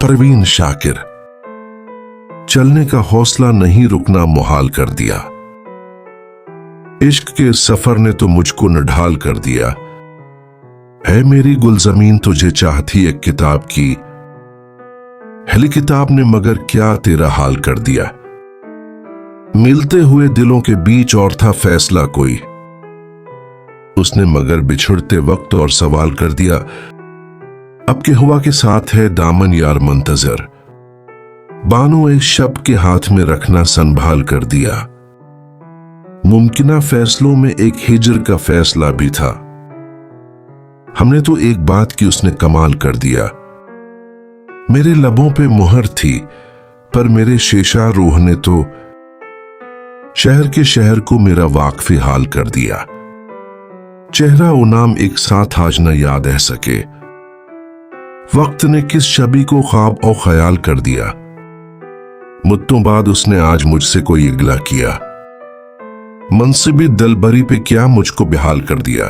परवीन शाकिर। चलने का हौसला नहीं रुकना मुहाल कर दिया। इश्क के सफर ने तो मुझको निढाल कर दिया। है मेरी गुलजमीन तुझे चाहती एक किताब की, हिली किताब ने मगर क्या तेरा हाल कर दिया। मिलते हुए दिलों के बीच और था फैसला कोई, उसने मगर बिछड़ते वक्त और सवाल कर दिया। अब के हुआ के साथ है दामन यार मंतजर, बानो एक शब के हाथ में रखना संभाल कर दिया। मुमकिना फैसलों में एक हिजर का फैसला भी था। हमने तो एक बात की उसने कमाल कर दिया। मेरे लबों पे मुहर थी पर मेरे शेषा रूह ने तो शहर के शहर को मेरा वाकफी हाल कर दिया। चेहरा ओ नाम एक साथ आज न याद रह सके, वक्त ने किस शबी को ख्वाब और ख्याल कर दिया। मुद्दों बाद उसने आज मुझसे कोई इगला किया, मनसिबी दलबरी पे क्या मुझको बेहाल कर दिया।